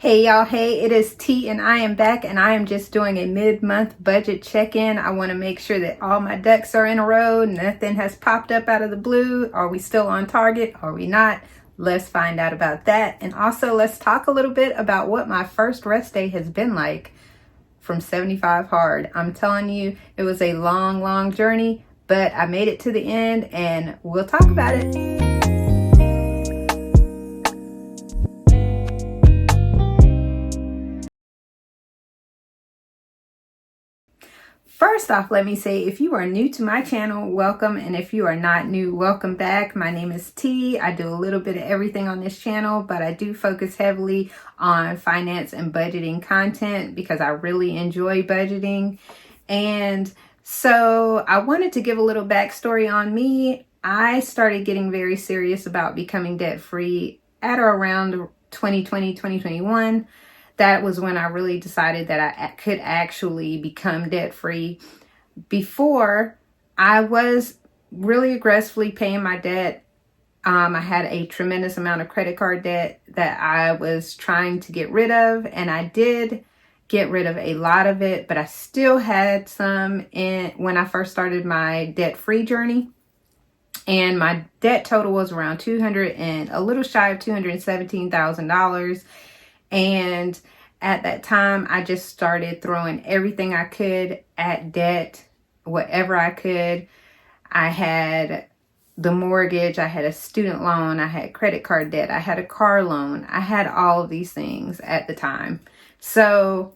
Hey y'all, hey, it is T and I am back, and I am just doing a mid-month budget check-in. I want to make sure that all my ducks are in a row, nothing has popped up out of the blue. Are we still on target? Are we not? Let's find out about that. And also let's talk a little bit about what my first rest day has been like from 75 hard. I'm telling you, it was a long journey, but I made it to the end and we'll talk about it. First off, let me say, if you are new to my channel, welcome. And if you are not new, welcome back. My name is T. I do a little bit of everything on this channel, but I do focus heavily on finance and budgeting content because I really enjoy budgeting. And so I wanted to give a little backstory on me. I started getting very serious about becoming debt-free at or around 2020, 2021. That was when I really decided that I could actually become debt-free. Before, I was really aggressively paying my debt. I had a tremendous amount of credit card debt that I was trying to get rid of, and I did get rid of a lot of it, but I still had some when I first started my debt-free journey. And my debt total was around a little shy of $217,000. And at that time, I just started throwing everything I could at debt, whatever I could. I had the mortgage, I had a student loan, I had credit card debt, I had a car loan. I had all of these things at the time. So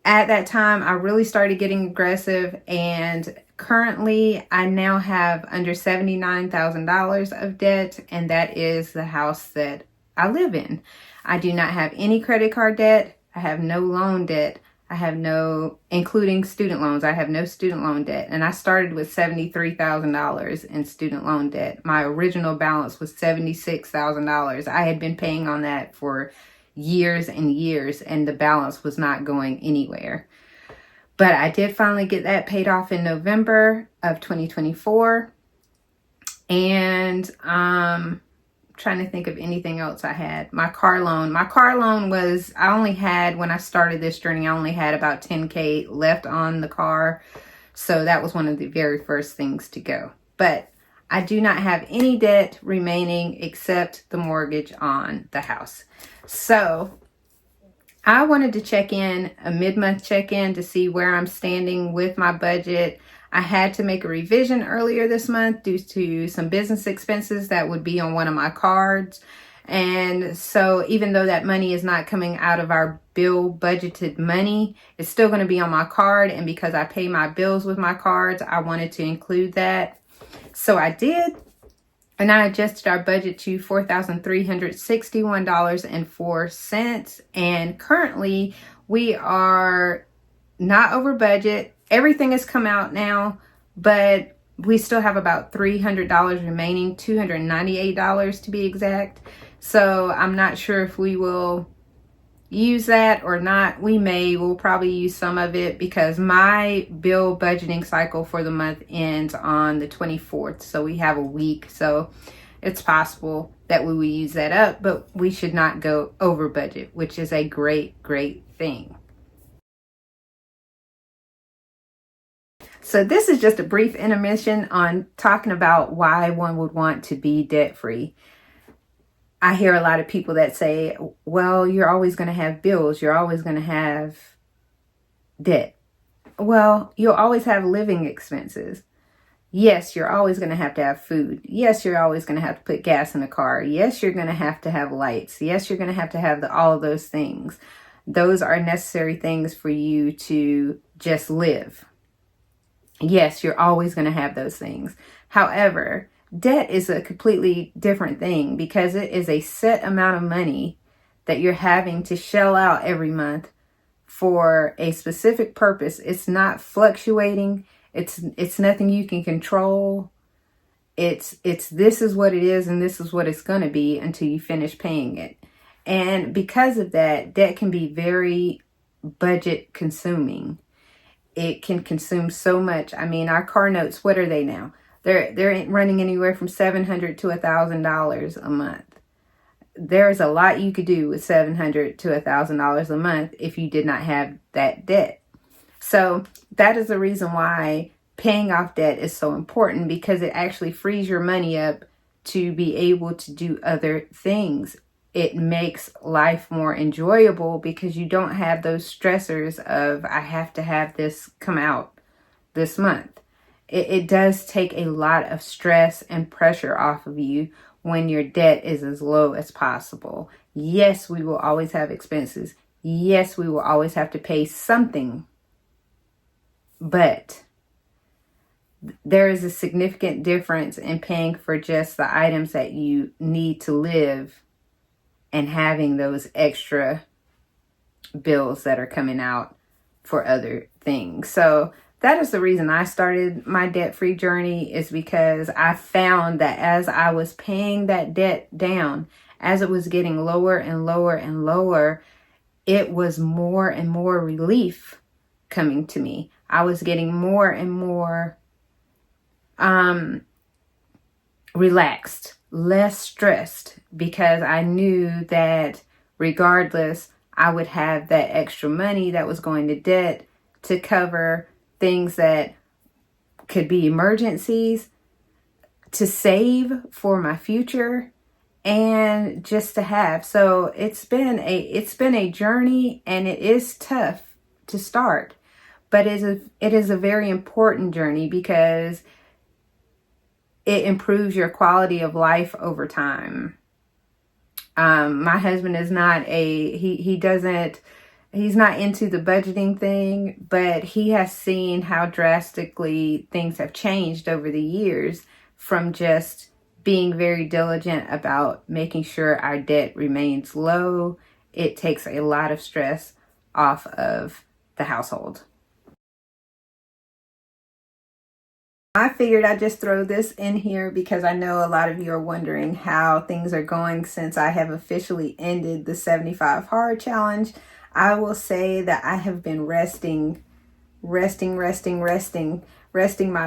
at that time, I really started getting aggressive, and currently I now have under $79,000 of debt, and that is the house that I live in. I do not have any credit card debt. I have no loan debt. I have no, including student loans, I have no student loan debt. And I started with $73,000 in student loan debt. My original balance was $76,000. I had been paying on that for years and years, and the balance was not going anywhere. But I did finally get that paid off in November of 2024. And trying to think of anything else I had. My car loan was, when I started this journey, I only had about $10K left on the car. So that was one of the very first things to go. But I do not have any debt remaining except the mortgage on the house. So I wanted to check in, a mid-month check-in, to see where I'm standing with my budget. I had to make a revision earlier this month due to some business expenses that would be on one of my cards. And so even though that money is not coming out of our bill budgeted money, it's still going to be on my card. And because I pay my bills with my cards, I wanted to include that. So I did. And I adjusted our budget to $4,361.04. And currently we are not over budget. Everything has come out now, but we still have about $300 remaining, $298 to be exact. So I'm not sure if we will use that or not. We'll probably use some of it because my bill budgeting cycle for the month ends on the 24th. So we have a week. So it's possible that we will use that up, but we should not go over budget, which is a great thing. So this is just a brief intermission on talking about why one would want to be debt-free. I hear a lot of people that say, well, you're always going to have bills. You're always going to have debt. Well, you'll always have living expenses. Yes, you're always going to have food. Yes, you're always going to have to put gas in the car. Yes, you're going to have lights. Yes, you're going to have all of those things. Those are necessary things for you to just live. Yes, you're always going to have those things. However, debt is a completely different thing because it is a set amount of money that you're having to shell out every month for a specific purpose. It's not fluctuating. It's nothing you can control. It's this is what it is and this is what it's going to be until you finish paying it. And because of that, debt can be very budget consuming. It can consume so much. I mean, our car notes, what are they now? They're running anywhere from $700 to $1,000 a month. there's a lot you could do with $700 to $1,000 a month if you did not have that debt. So that is the reason why paying off debt is so important, because it actually frees your money up to be able to do other things. It makes life more enjoyable because you don't have those stressors of, I have to have this come out this month. It does take a lot of stress and pressure off of you when your debt is as low as possible. Yes, we will always have expenses. Yes, we will always have to pay something. But there is a significant difference in paying for just the items that you need to live and having those extra bills that are coming out for other things. So that is the reason I started my debt-free journey, is because I found that as I was paying that debt down, as it was getting lower and lower and lower, it was more and more relief coming to me. I was getting more and more relaxed, less stressed, because I knew that regardless, I would have that extra money that was going to debt to cover things that could be emergencies, to save for my future, and just to have. So it's been a journey, and it is tough to start, but it is a very important journey because it improves your quality of life over time. My husband is not he's not into the budgeting thing, but he has seen how drastically things have changed over the years from just being very diligent about making sure our debt remains low. It takes a lot of stress off of the household. I figured I'd just throw this in here because I know a lot of you are wondering how things are going since I have officially ended the 75 Hard Challenge. I will say that I have been resting my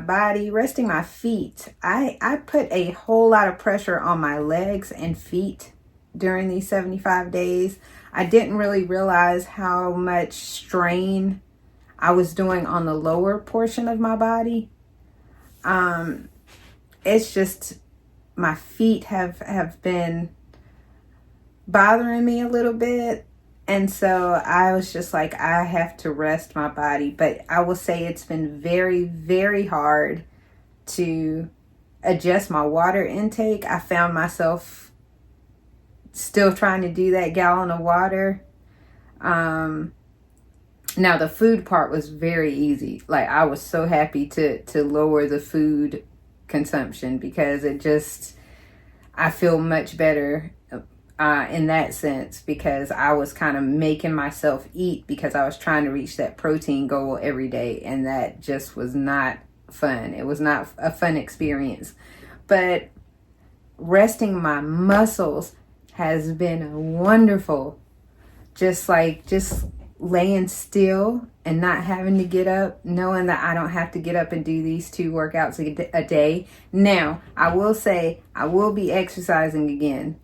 body, resting my feet. I put a whole lot of pressure on my legs and feet during these 75 days. I didn't really realize how much strain I was doing on the lower portion of my body. It's just my feet have been bothering me a little bit. And so I was just like, I have to rest my body. But I will say it's been very, very hard to adjust my water intake. I found myself still trying to do that gallon of water. Now the food part was very easy. Like, I was so happy to lower the food consumption because I feel much better in that sense, because I was kind of making myself eat because I was trying to reach that protein goal every day, and that just was not fun. It was not a fun experience. But resting my muscles has been wonderful. Just laying still and not having to get up, knowing that I don't have to get up and do these 2 workouts a day. Now, I will say I will be exercising again.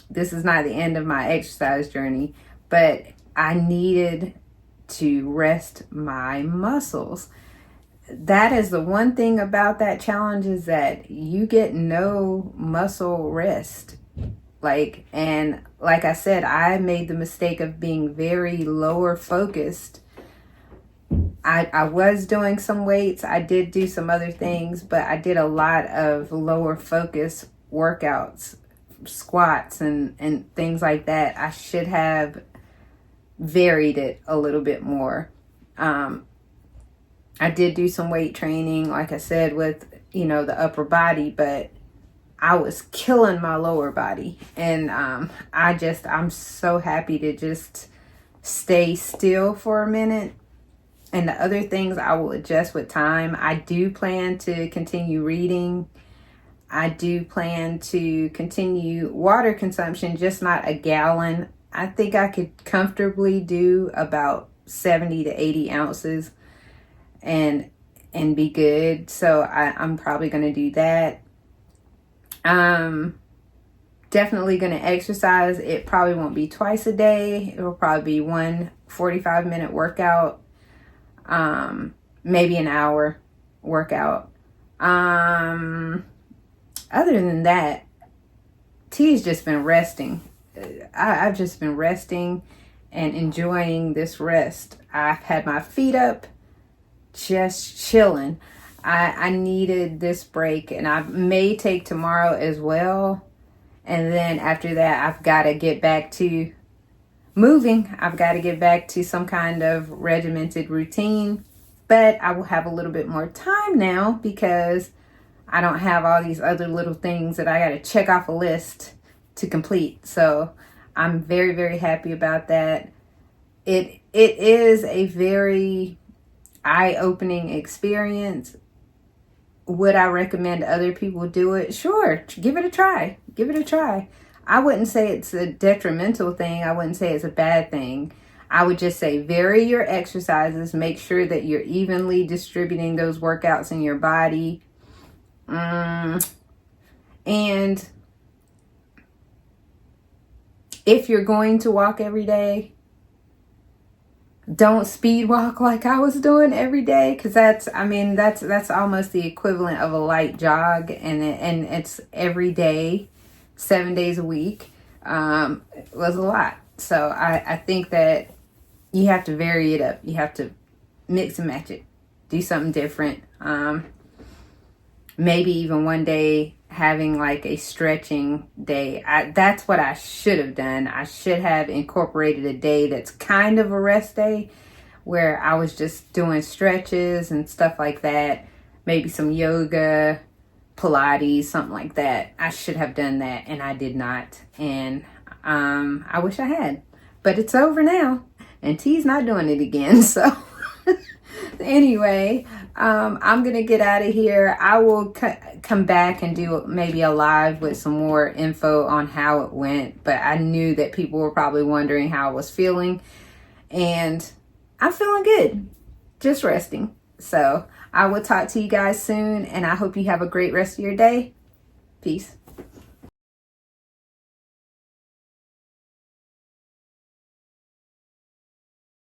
This is not the end of my exercise journey, but I needed to rest my muscles. That is the one thing about that challenge, is that you get no muscle rest. And like I said, I made the mistake of being very lower focused. I was doing some weights. I did do some other things, but I did a lot of lower focus workouts, squats and things like that. I should have varied it a little bit more. I did do some weight training, like I said, with, the upper body, but I was killing my lower body. And I'm so happy to just stay still for a minute. And the other things I will adjust with time. I do plan to continue reading. I do plan to continue water consumption, just not a gallon. I think I could comfortably do about 70 to 80 ounces and be good. So I'm probably going to do that. definitely going to exercise. It probably won't be twice a day. It will probably be one 45-minute workout, maybe an hour workout. Other than that, T's just been resting. I've just been resting and enjoying this rest. I've had my feet up, just chilling. I needed this break, and I may take tomorrow as well. And then after that, I've got to get back to moving. I've got to get back to some kind of regimented routine. But I will have a little bit more time now because I don't have all these other little things that I got to check off a list to complete. So I'm very, very happy about that. It is a very eye-opening experience. Would I recommend other people do it? Sure, give it a try. Give it a try. I wouldn't say it's a detrimental thing. I wouldn't say it's a bad thing. I would just say vary your exercises. Make sure that you're evenly distributing those workouts in your body. And if you're going to walk every day, don't speed walk like I was doing every day, because that's almost the equivalent of a light jog, and it's every day, 7 days a week. It was a lot. So I think that you have to vary it up. You have to mix and match it. Do something different. Maybe even one day having like a stretching day. That's what I should have done. I should have incorporated a day that's kind of a rest day where I was just doing stretches and stuff like that. Maybe some yoga, Pilates, something like that. I should have done that, and I did not. And I wish I had. But it's over now, and T's not doing it again. So anyway, I'm going to get out of here. I will come back and do maybe a live with some more info on how it went. But I knew that people were probably wondering how I was feeling. And I'm feeling good. Just resting. So I will talk to you guys soon. And I hope you have a great rest of your day. Peace.